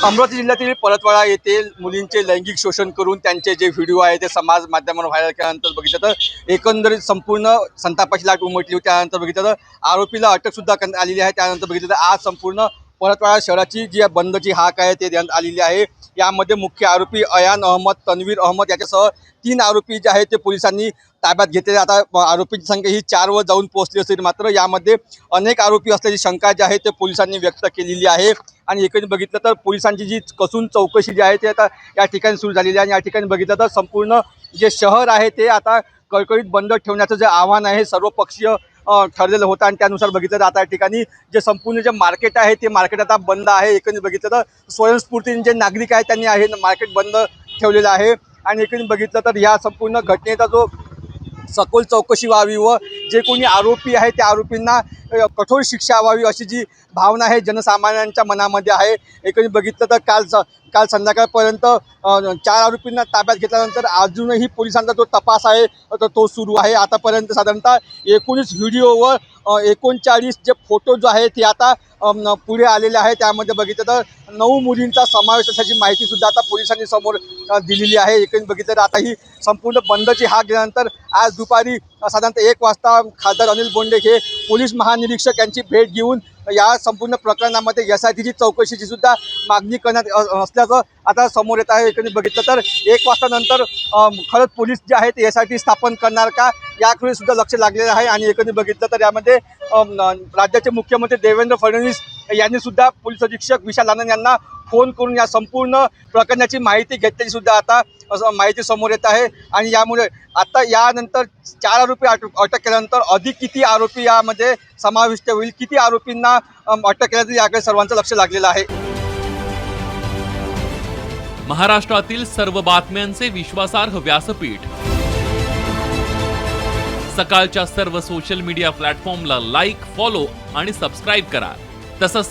अमरावती जिल्ह्यातील परतवाडा येथे मुलींचे लैंगिक शोषण करून त्यांचे जे व्हिडिओ आहे ते समाज माध्यमांवर व्हायरल केल्यानंतर बघितलं तर एकंदरीत संपूर्ण संतापाची लाट उमटली होती। त्यानंतर बघितलं तर आरोपीला अटकसुद्धा करण्यात आलेली आहे। त्यानंतर बघितलं तर आज संपूर्ण परतवाडा शहराची जी बंदची हाक आहे ते देण्यात आलेली आहे। यामध्ये मुख्य आरोपी अयान अहमद, तन्वीर अहमद याच्यासह 3 आरोपी जे आहेत ते पोलिसांनी ताब्यात घेतलेले। आता आरोपींची संख्या ही 4 वर जाऊन पोहोचली असेल, मात्र यामध्ये अनेक आरोपी असल्याची शंका जी आहे ते पोलिसांनी व्यक्त केलेली आहे। आणि एकंदरीत बघितलं तर पोलिसांची जी कसून चौकशी जी आहे ते आता या ठिकाणी सुरू झालेली आहे। आणि या ठिकाणी बघितलं तर संपूर्ण जे शहर आहे ते आता कळकळीत बंद ठेवण्याचं जे आव्हान आहे सर्वपक्षीय ठरलेलं होतं। आणि त्यानुसार बघितलं तर आता या ठिकाणी जे संपूर्ण जे मार्केट आहे ते मार्केट आता बंद आहे। एकंदरीत बघितलं तर स्वयंस्फूर्तीने जे नागरिक आहेत त्यांनी आहे मार्केट बंद ठेवलेलं आहे। आणि एकंदरीत बघितलं तर या संपूर्ण घटनेचा जो सखोल चौकशी व्हावी व जे कोणी आरोपी आहे त्या आरोपींना कठोर शिक्षा व्हावी अशी जी भावना आहे जनसामान्यांच्या मनामध्ये आहे। एकंदरीत बघितलं तर काल संध्याकाळपर्यंत 4 आरोपींना ताब्यात घेतल्यानंतर अजूनही पोलिसांचा जो तपास आहे तो सुरू आहे। आतापर्यंत साधारणतः 19 व्हिडिओ व 39 जे फोटो जो आहे ते आता पुढे आलेले आहे। त्यामध्ये बघितलं तर 9 मुलींचा समावेश असल्याची माहितीसुद्धा आता पोलिसांनी समोर दिलेली आहे। एकंदरीत बघितलं तर आता ही संपूर्ण बंदची हाक दिल्यानंतर आज दुपारी साधारणतः 1 वाजता खासदार अनिल बोंडे हे पोलीस महानिरीक्षक यांची भेट घेऊन या संपूर्ण प्रकरणामध्ये SITची चौकशीची सुद्धा मागणी करण्यात असल्याचं आता समोर येत आहे। एकंदरीत बघितलं तर 1 वाजतानंतर खरंच पोलीस जे आहेत SIT स्थापन करणार का याकडे सुद्धा लक्ष लागलेलं आहे। आणि एकंदरीत बघितलं तर यामध्ये राज्याचे मुख्यमंत्री देवेंद्र फडणवीस यांनी सुद्धा पोलीस अधीक्षक विशाल आनंद यांना फोन करून या संपूर्ण प्रकरणाची माहिती घेतल्याची सुद्धा आता माहिती समोर येत आहे। आणि यामुळे आता यानंतर 4 आरोपी अटक केल्यानंतर अधिक किती आरोपी यामध्ये समाविष्ट होईल, किती आरोपींना अटक केल्याचं याकडे सर्वांचं लक्ष लागलेलं आहे। महाराष्ट्रातील सर्व बातम्यांचे विश्वासार्ह व्यासपीठ सकाळच्या सर्व सोशल मीडिया प्लॅटफॉर्मला लाईक, फॉलो आणि सबस्क्राईब करा। तसंच